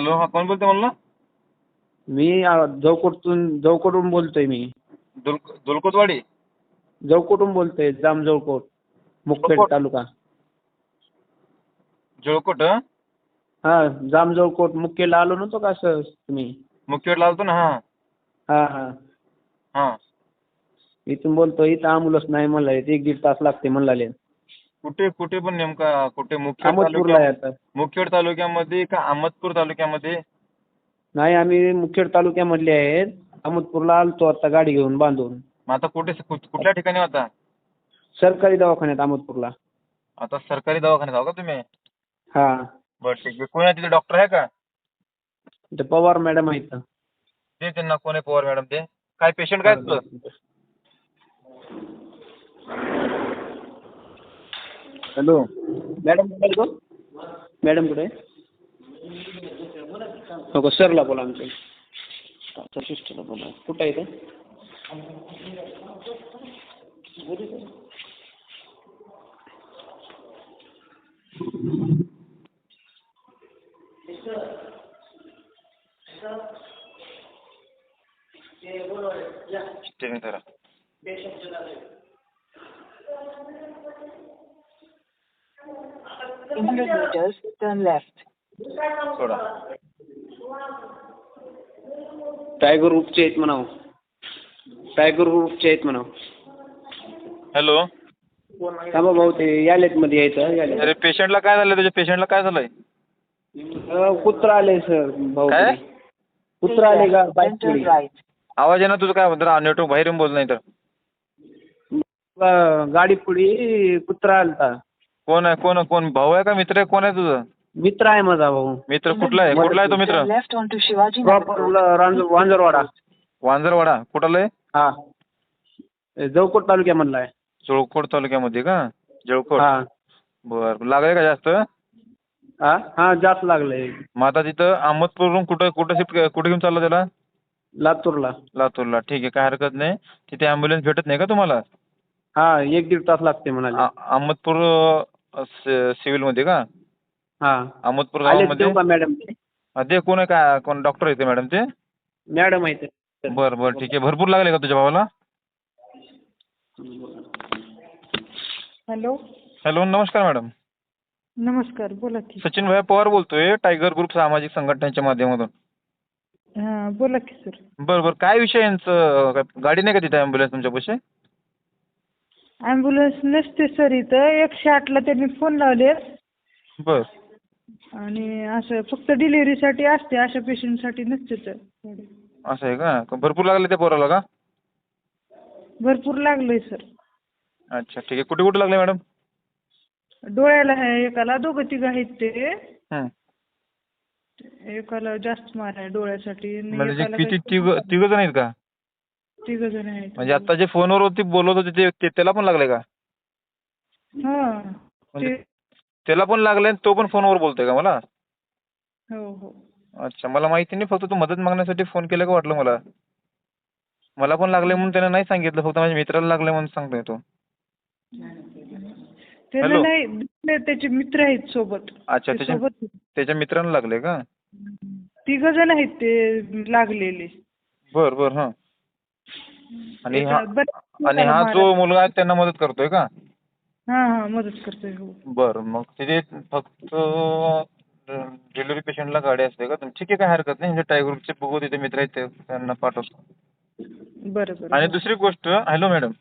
Hello, हा कोण बोलतोय म्हणलं? मी जवकोटून बोलतोय मी. दुलकुतवाडी. जवकोटून बोलतोय, जाम जवकोट, मुखेड जळकोट. तालुका. जळकोट. हा, जाम जवकोट मुखेडला आलो नव्हतो का सर तुम्ही? मुखेडला आलतो ना. हा हा हा, हा. इथून बोलतोय. इथं ॲम्ब्युलन्स नाही म्हणलं, 1-1.5 तास लागते म्हणलाले. कुठे कुठे पण नेमका कुठे? अहमदपूरला आहे आता. मुखेड तालुक्यामध्ये का अहमदपूर तालुक्यामध्ये? नाही, आम्ही मुखेड तालुक्यामधले आहेत. अहमदपूरला आलतो आता गाडी घेऊन बांधून. मग आता कुठल्या ठिकाणी होता? सरकारी दवाखान्यात अहमदपूरला. आता सरकारी दवाखान्यात आहो का तुम्ही? हा, बरं ठीक आहे. कोण आहे तिथे, डॉक्टर आहे का? इथं पवार मॅडम आहेत. ते त्यांना कोण आहे पवार मॅडम ते? काय पेशंट काय तुझं? हॅलो. मॅडम कुठे आहे? मॅडम कुठे आहे? हो, सरला बोला आमच्या सिस्टरला बोला. कुठं आहे ते? In 100 meters, turn left. Soda. Tiger ग्रुपचे आहेत म्हणावं. टायगर ग्रुपचे आहेत म्हणावं. हॅलो. थांबा भाऊ, ते यालेत मध्ये यायचं. अरे पेशंटला काय झालं? तुझ्या पेशंटला काय झालंय? कुत्रा आले सर भाऊ. काय? कुत्रा आले का? Turn right. आवाज आहे ना तुझं? काय म्हणतो? नेटवर्क बाहेर येऊन बोल नाही तर. गाडी पुढे कुत्रा आलता. कोण आहे? कोण भाऊ आहे का मित्र आहे? कोण आहे तुझं? मित्र आहे माझा भाऊ. मित्र कुठला आहे? कुठला आहे तो मित्र? Turn left onto Shivaji proper Nagar. Wanjarwada. Wanjarwada कुठला आहे? हा, जवकोट तालुक्यामधला आहे. जळकोट तालुक्यामध्ये का? जळकोट. हा बरं, लागले का जास्त? हा हा, जास्त लागलंय. मग आता तिथं अहमदपूरवरून कुठं शिफ्ट कुठे घेऊन चाललं त्याला? लातूरला. लातूरला. ठीक आहे, काय हरकत नाही. तिथे ॲम्ब्युलन्स भेटत नाही का तुम्हाला? हा, 1-1.5 तास लागते म्हणाले. अहमदपूर सिव्हिलमध्ये का? हा, अहमदपूर आले गावामध्ये? देऊ का मॅडम? ते कोण आहे? काय कोण डॉक्टर आहे ते मॅडम ते? मॅडम आहेत. बरं ठीक आहे. भरपूर लागले का तुझ्या भावाला? हॅलो. हॅलो, नमस्कार मॅडम. नमस्कार, बोला की. सचिन भाई पवार बोलतोय, टायगर ग्रुप सामाजिक संघटनेच्या माध्यमातून. हां, बोला की सर. बरं, काय विषय यांचं? गाडी नाही का तिथे ॲम्ब्युलन्स तुमच्यापाशी? ॲम्ब्युलन्स नसते सर इथं. 108ला त्यांनी फोन लावले बरं. आणि असं फक्त डिलिव्हरीसाठी असते, अशा पेशंटसाठी नसते तर. असं आहे का? भरपूर लागले त्या पोराला का? भरपूर लागलंय सर. अच्छा ठीक आहे. कुठे कुठे लागले मॅडम? डोळ्याला आहे एकाला, 2-3 आहेत ते. हं. एकाला जास्त मार आहे डोळ्यासाठी आणि म्हणजे एकाला किती तिघ जण आहेत का? 3 जण आहेत. म्हणजे आता जे फोनवर होती बोलत होते ते त्याला पण लागले का? हां, म्हणजे त्याला पण लागले आणि तो पण फोनवर बोलतोय का मला? हो हो. अच्छा, मला माहिती नाही. फक्त तू मदत मागण्यासाठी फोन केला का वाटलं मला. मला पण लागले म्हणून त्याने नाही सांगितलं, फक्त माझ्या मित्राला लागले म्हणून सांगतोय तो. त्याला नाही, त्याचे मित्र आहेत सोबत. अच्छा, त्याच्या मित्रांना लागले का? 3 जण आहेत ते लागलेले. बरं हां. आणि हा जो मुलगा आहे त्यांना मदत करतोय का? हां, मदत करतोय. हो. बरं, मग तिथे फक्त डिलिव्हरी पेशंटला गाडी असते का? ठीक आहे, काय हरकत नाही. म्हणजे टायगर ग्रुपचे बघू तिथे मित्र आहेत त्यांना पाठवतो. बरं. आणि दुसरी गोष्ट, हॅलो मॅडम,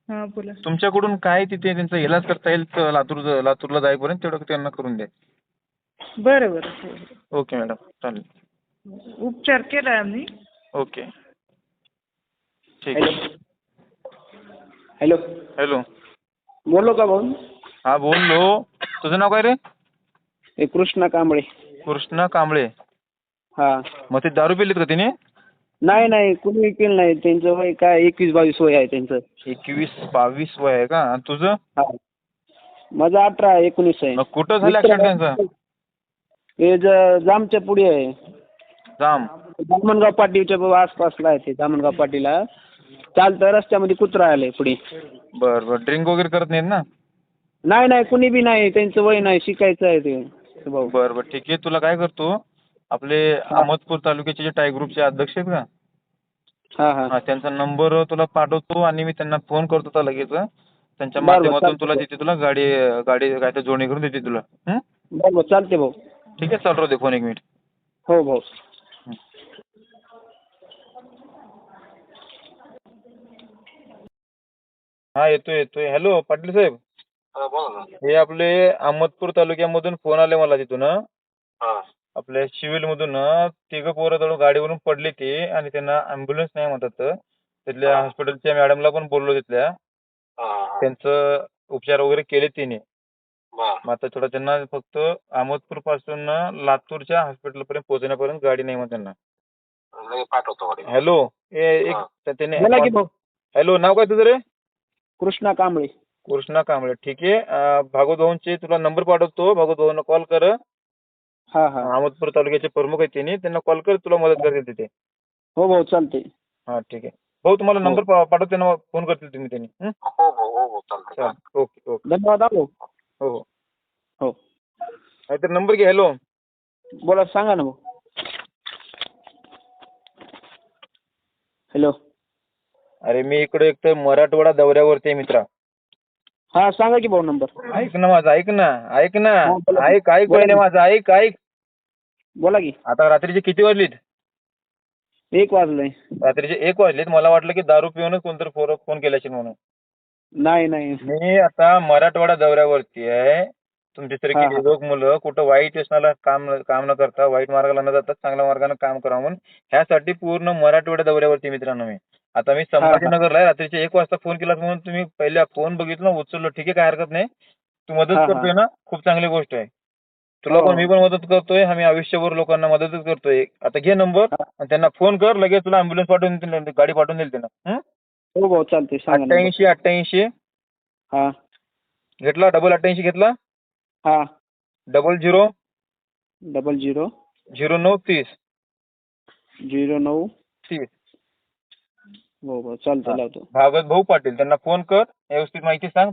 हां, बोला. तुमच्याकडून काय तिथे त्यांचा इलाज करता येईल लातूरला जाईपर्यंत तेवढं त्यांना करून द्या. बरं. हो. ओके मॅडम, चालेल. उपचार केला आम्ही. ओके, ठीक आहे. हॅलो. हॅलो. बोलो का भाऊ? हा बोललो. तुझं नाव काय रे? कृष्णा कांबळे. कृष्णा कांबळे. हा. मग ते दारू पिलीत का तिने? नाही, कुणी केलं नाही. त्यांचं वय काय 21-22 वय आहे त्यांचं. 21-22 वय आहे का? आणि तुझं? हा, माझं 18-19 आहे. मग कुठं झालं ऍक्सिडेंट त्यांचा? हे जामच्या पुढे आहे. जामनगाव पाटीच्या आसपासला आहे ते. जामनगाव पाटीला चालतं रस्त्यामध्ये कुत्रा आले पुढे. बरं, ड्रिंक वगैरे करत नाहीत ना? नाही, कुणी बी नाही. त्यांचं वय नाही, शिकायचं आहे ते भाऊ. बरं ठीक आहे. तुला काय करतो, आपले अहमदपूर तालुक्याचे जे टाय ग्रुपचे अध्यक्ष आहेत का, हा हा हा त्यांचा नंबर तुला पाठवतो आणि मी त्यांना फोन करतो आता लगेच. त्यांच्या बरं, माध्यमातून चालतंय. तुला देते, तुला गाडी गाडी काय तर जोडणी करून देते तुला. हं? बरोबर चालते भाऊ. ठीक आहे, चालू राहू दे फोन 1 मिनिट. हो भाऊ. हा येतोय. हॅलो पाटील साहेब, हे आपले अहमदपूर तालुक्यामधून फोन आले मला तिथून. आपल्या सिव्हिल मधून 3 पोरं जणू गाडीवरून पडली ती आणि त्यांना ॲम्ब्युलन्स नाही म्हणतात. तिथल्या हॉस्पिटलच्या मॅडमला पण बोललो तिथल्या. त्यांचं उपचार वगैरे केले तिने. मग आता थोडं त्यांना फक्त अहमदपूर पासून लातूरच्या हॉस्पिटलपर्यंत पोहोचण्यापर्यंत गाडी नाही मग त्यांना. हॅलो त्याने बोला की भाऊ. हॅलो, नाव काय तुझं रे? कृष्णा कांबळे. कृष्णा कांबळे. ठीक आहे. भागवत भाऊंचे तुला नंबर पाठवतो. भागवत भाऊंना कॉल कर. हा हा. अहमदपूर तालुक्याचे प्रमुख आहेत त्यांना कॉल कर, तुला मदत करतील तिथे. हो भाऊ चालते. हा ठीक आहे भाऊ, तुम्हाला नंबर पाठवतो, त्यांना फोन करतील तुम्ही त्यांनी. हो चालेल. ओके. धन्यवाद भाऊ. हो हो नाहीतर नंबर घे. हॅलो बोला, सांगा ना भाऊ. हॅलो. अरे मी इकडे एक तर मराठवाडा दौऱ्यावरती आहे मित्रा. हा सांगा की भाऊ नंबर. ऐक ना माझं, ऐक ना हा, बोला. ऐक बोला पहिले की. माझं ऐक. बोला की. आता रात्रीचे किती वाजलेत? 1 वाजलंय. रात्रीचे 1 वाजलेत. मला वाटलं की दारू पिऊनच कोणतरी फोन केला असेल म्हणून. नाही. मी आता मराठवाडा दौऱ्यावरती आहे. तुमच्यासारखी हा. निरोग मुलं कुठं वाईट व्यसनाला काम न करता, वाईट मार्गाला न जाता चांगल्या मार्गाने काम करावं म्हणून ह्यासाठी पूर्ण मराठवाडा दौऱ्यावरती मित्रांनो मी. आता मी संभाजीनगरला आहे. रात्रीचे 1 वाजता फोन केला म्हणून तुम्ही पहिले फोन बघितला, उचललो. ठीक आहे, काय हरकत नाही. तू मदत हा. करतोय ना, खूप चांगली गोष्ट आहे. तुला हो. पण मी पण मदत करतोय. आम्ही आयुष्यभर लोकांना मदतच करतोय. आता घे नंबर आणि त्यांना फोन कर, लगेच तुला ॲम्ब्युलन्स पाठवून देतील, गाडी पाठवून देईल त्यांना. हो भाऊ चालते, सांगा नंबर. 88 हा घेतला, डबल 88 घेतला, हा. 00 00 09 30 09 30. हो चालतं, लावतो. भागवत भाऊ पाटील, त्यांना फोन कर, व्यवस्थित माहिती सांग.